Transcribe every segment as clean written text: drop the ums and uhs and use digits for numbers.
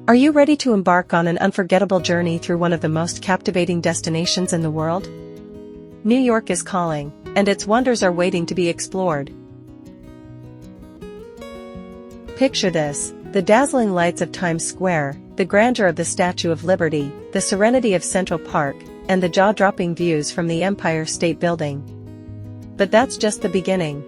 Are you ready to embark on an unforgettable journey through one of the most captivating destinations in the world? New York is calling, and its wonders are waiting to be explored. Picture this: the dazzling lights of Times Square, the grandeur of the Statue of Liberty, the serenity of Central Park, and the jaw-dropping views from the Empire State Building. But that's just the beginning.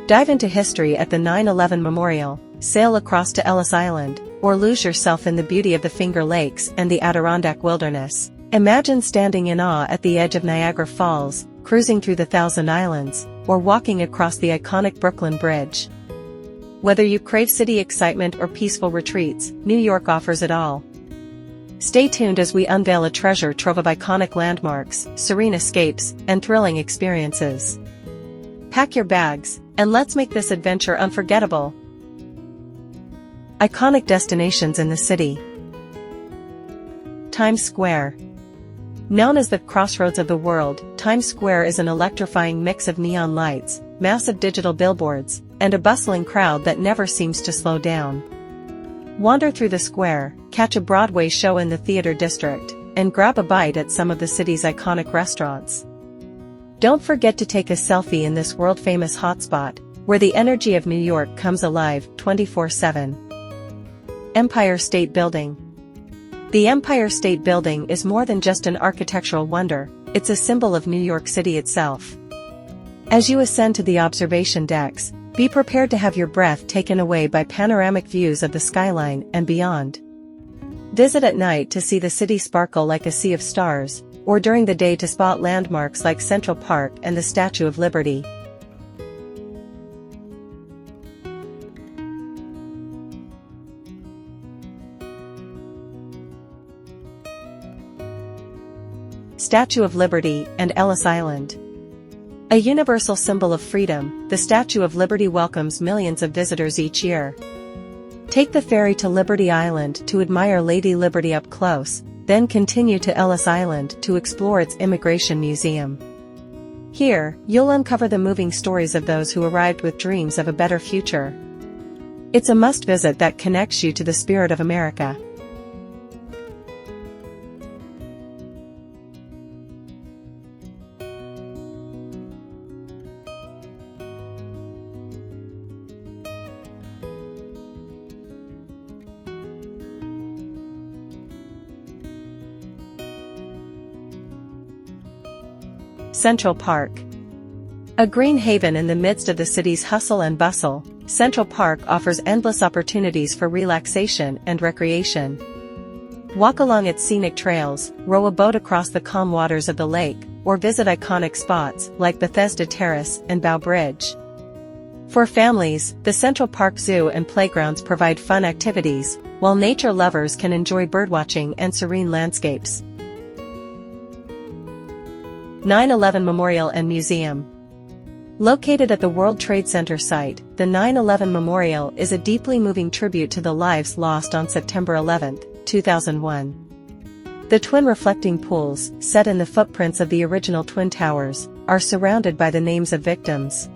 Dive into history at the 9/11 Memorial, sail across to Ellis Island, or lose yourself in the beauty of the Finger Lakes and the Adirondack Wilderness. Imagine standing in awe at the edge of Niagara Falls, cruising through the Thousand Islands, or walking across the iconic Brooklyn Bridge. Whether you crave city excitement or peaceful retreats, New York offers it all. Stay tuned as we unveil a treasure trove of iconic landmarks, serene escapes, and thrilling experiences. Pack your bags, and let's make this adventure unforgettable. Iconic destinations in the city. Times Square. Known as the crossroads of the world, Times Square is an electrifying mix of neon lights, massive digital billboards, and a bustling crowd that never seems to slow down. Wander through the square, catch a Broadway show in the theater district, and grab a bite at some of the city's iconic restaurants. Don't forget to take a selfie in this world-famous hotspot, where the energy of New York comes alive 24/7. Empire State Building. The Empire State Building is more than just an architectural wonder, it's a symbol of New York City itself. As you ascend to the observation decks, be prepared to have your breath taken away by panoramic views of the skyline and beyond. Visit at night to see the city sparkle like a sea of stars, or during the day to spot landmarks like Central Park and the Statue of Liberty. Statue of Liberty and Ellis Island. A universal symbol of freedom, the Statue of Liberty welcomes millions of visitors each year. Take the ferry to Liberty Island to admire Lady Liberty up close, then continue to Ellis Island to explore its immigration museum. Here, you'll uncover the moving stories of those who arrived with dreams of a better future. It's a must-visit that connects you to the spirit of America. Central Park. A green haven in the midst of the city's hustle and bustle, Central Park offers endless opportunities for relaxation and recreation. Walk along its scenic trails, row a boat across the calm waters of the lake, or visit iconic spots like Bethesda Terrace and Bow Bridge. For families, the Central Park Zoo and playgrounds provide fun activities, while nature lovers can enjoy birdwatching and serene landscapes. 9/11 Memorial and Museum. Located at the World Trade Center site, the 9/11 Memorial is a deeply moving tribute to the lives lost on September 11, 2001. The twin reflecting pools, set in the footprints of the original Twin Towers, are surrounded by the names of victims.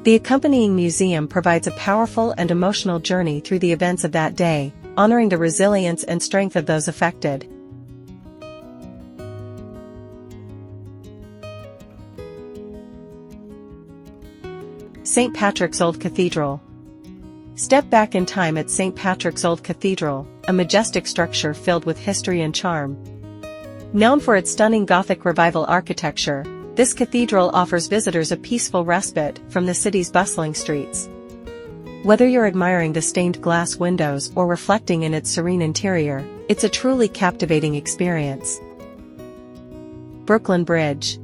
The accompanying museum provides a powerful and emotional journey through the events of that day, honoring the resilience and strength of those affected. St. Patrick's Old Cathedral. Step back in time at St. Patrick's Old Cathedral, a majestic structure filled with history and charm. Known for its stunning Gothic Revival architecture, this cathedral offers visitors a peaceful respite from the city's bustling streets. Whether you're admiring the stained glass windows or reflecting in its serene interior, it's a truly captivating experience. Brooklyn Bridge.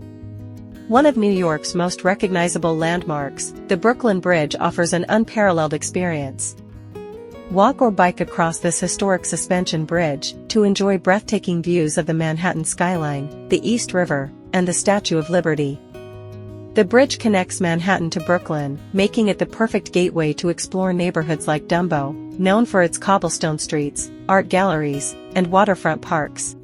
One of New York's most recognizable landmarks, the Brooklyn Bridge offers an unparalleled experience. Walk or bike across this historic suspension bridge to enjoy breathtaking views of the Manhattan skyline, the East River, and the Statue of Liberty. The bridge connects Manhattan to Brooklyn, making it the perfect gateway to explore neighborhoods like Dumbo, known for its cobblestone streets, art galleries, and waterfront parks.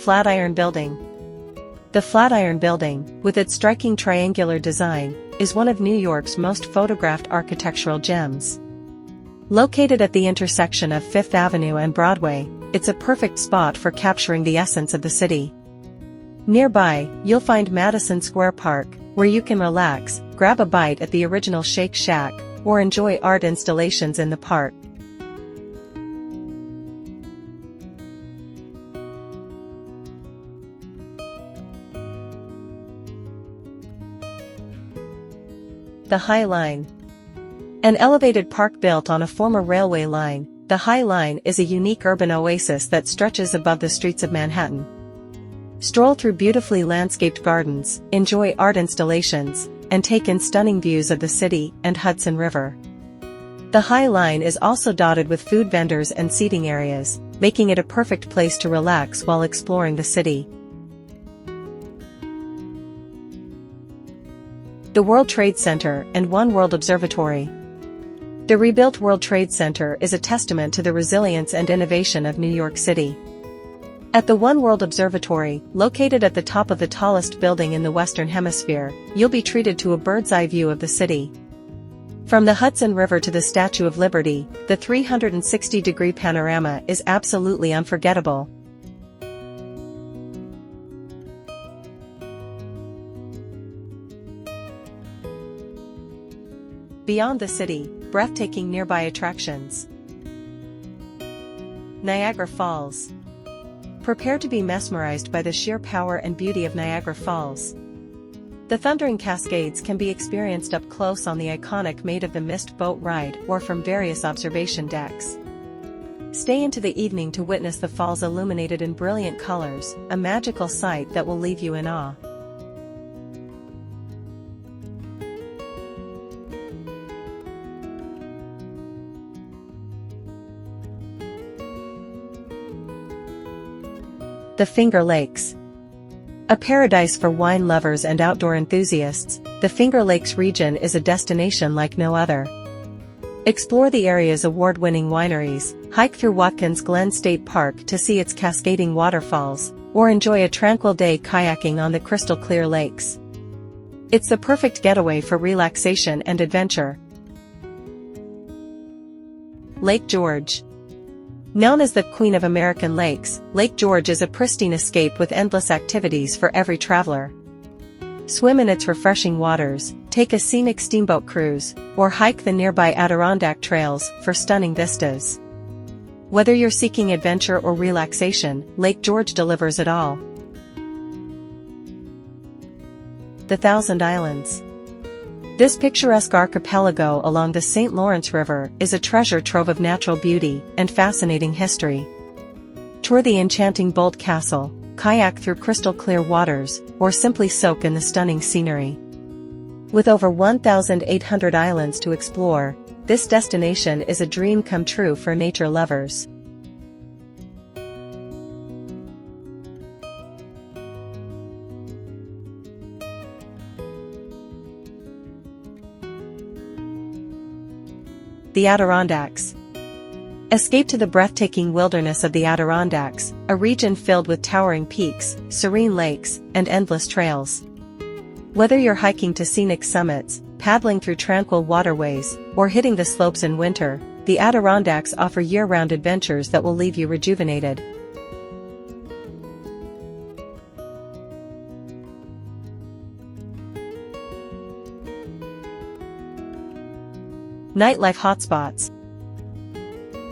Flatiron Building. The Flatiron Building, with its striking triangular design, is one of New York's most photographed architectural gems. Located at the intersection of Fifth Avenue and Broadway, it's a perfect spot for capturing the essence of the city. Nearby, you'll find Madison Square Park, where you can relax, grab a bite at the original Shake Shack, or enjoy art installations in the park. The High Line. An elevated park built on a former railway line, the High Line is a unique urban oasis that stretches above the streets of Manhattan. Stroll through beautifully landscaped gardens, enjoy art installations, and take in stunning views of the city and Hudson River. The High Line is also dotted with food vendors and seating areas, making it a perfect place to relax while exploring the city. The World Trade Center and One World Observatory. The rebuilt World Trade Center is a testament to the resilience and innovation of New York City. At the One World Observatory, located at the top of the tallest building in the Western Hemisphere, you'll be treated to a bird's-eye view of the city. From the Hudson River to the Statue of Liberty, the 360-degree panorama is absolutely unforgettable. Beyond the city, breathtaking nearby attractions. Niagara Falls. Prepare to be mesmerized by the sheer power and beauty of Niagara Falls. The thundering cascades can be experienced up close on the iconic Maid of the Mist boat ride or from various observation decks. Stay into the evening to witness the falls illuminated in brilliant colors, a magical sight that will leave you in awe. The Finger Lakes. A paradise for wine lovers and outdoor enthusiasts, the Finger Lakes region is a destination like no other. Explore the area's award-winning wineries, hike through Watkins Glen State Park to see its cascading waterfalls, or enjoy a tranquil day kayaking on the crystal-clear lakes. It's the perfect getaway for relaxation and adventure. Lake George. Known as the Queen of American Lakes, Lake George is a pristine escape with endless activities for every traveler. Swim in its refreshing waters, take a scenic steamboat cruise, or hike the nearby Adirondack trails for stunning vistas. Whether you're seeking adventure or relaxation, Lake George delivers it all. The Thousand Islands. This picturesque archipelago along the St. Lawrence River is a treasure trove of natural beauty and fascinating history. Tour the enchanting Bolt Castle, kayak through crystal-clear waters, or simply soak in the stunning scenery. With over 1,800 islands to explore, this destination is a dream come true for nature lovers. The Adirondacks. Escape to the breathtaking wilderness of the Adirondacks, a region filled with towering peaks, serene lakes, and endless trails. Whether you're hiking to scenic summits, paddling through tranquil waterways, or hitting the slopes in winter, the Adirondacks offer year-round adventures that will leave you rejuvenated. Nightlife hotspots.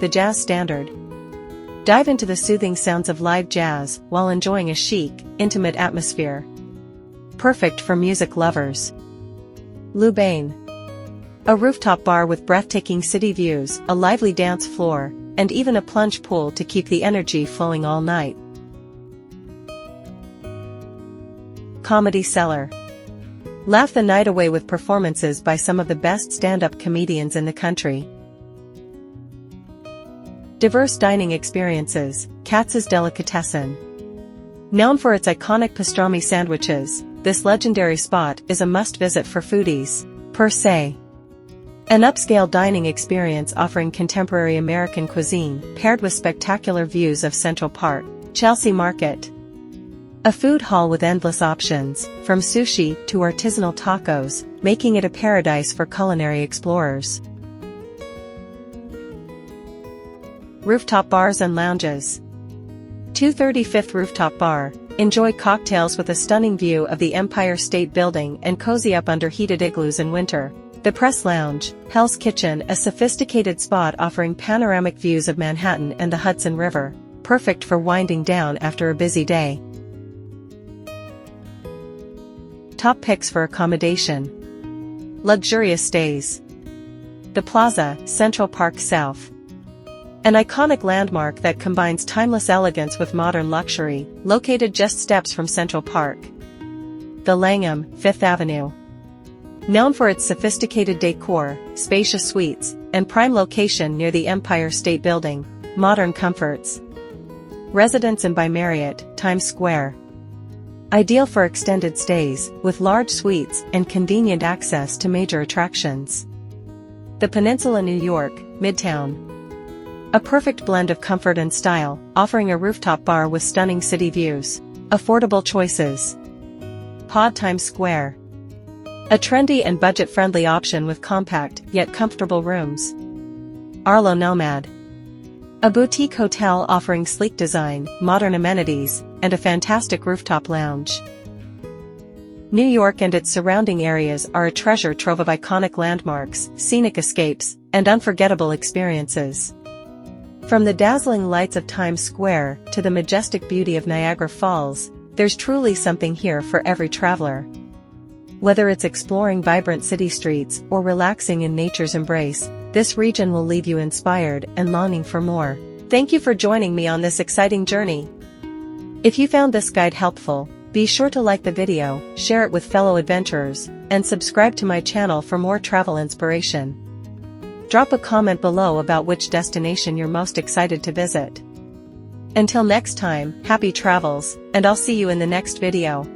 The Jazz Standard. Dive into the soothing sounds of live jazz while enjoying a chic, intimate atmosphere. Perfect for music lovers. Lubain. A rooftop bar with breathtaking city views, a lively dance floor, and even a plunge pool to keep the energy flowing all night. Comedy Cellar. Laugh the night away with performances by some of the best stand-up comedians in the country. Diverse dining experiences, Katz's Delicatessen. Known for its iconic pastrami sandwiches, this legendary spot is a must-visit for foodies, per se. An upscale dining experience offering contemporary American cuisine, paired with spectacular views of Central Park, Chelsea Market. A food hall with endless options, from sushi to artisanal tacos, making it a paradise for culinary explorers. Rooftop bars and lounges. 235th Rooftop Bar. Enjoy cocktails with a stunning view of the Empire State Building and cozy up under heated igloos in winter. The Press Lounge, Hell's Kitchen, a sophisticated spot offering panoramic views of Manhattan and the Hudson River, perfect for winding down after a busy day. Top picks for accommodation. Luxurious stays. The Plaza, Central Park South. An iconic landmark that combines timeless elegance with modern luxury, located just steps from Central Park. The Langham, Fifth Avenue. Known for its sophisticated decor, spacious suites, and prime location near the Empire State Building, modern comforts. Residence Inn by Marriott, Times Square. Ideal for extended stays, with large suites and convenient access to major attractions. The Peninsula, New York, Midtown. A perfect blend of comfort and style, offering a rooftop bar with stunning city views. Affordable choices. Pod Times Square. A trendy and budget-friendly option with compact, yet comfortable rooms. Arlo Nomad. A boutique hotel offering sleek design, modern amenities, and a fantastic rooftop lounge. New York and its surrounding areas are a treasure trove of iconic landmarks, scenic escapes, and unforgettable experiences. From the dazzling lights of Times Square to the majestic beauty of Niagara Falls, there's truly something here for every traveler. Whether it's exploring vibrant city streets or relaxing in nature's embrace, this region will leave you inspired and longing for more. Thank you for joining me on this exciting journey. If you found this guide helpful, be sure to like the video, share it with fellow adventurers, and subscribe to my channel for more travel inspiration. Drop a comment below about which destination you're most excited to visit. Until next time, happy travels, and I'll see you in the next video.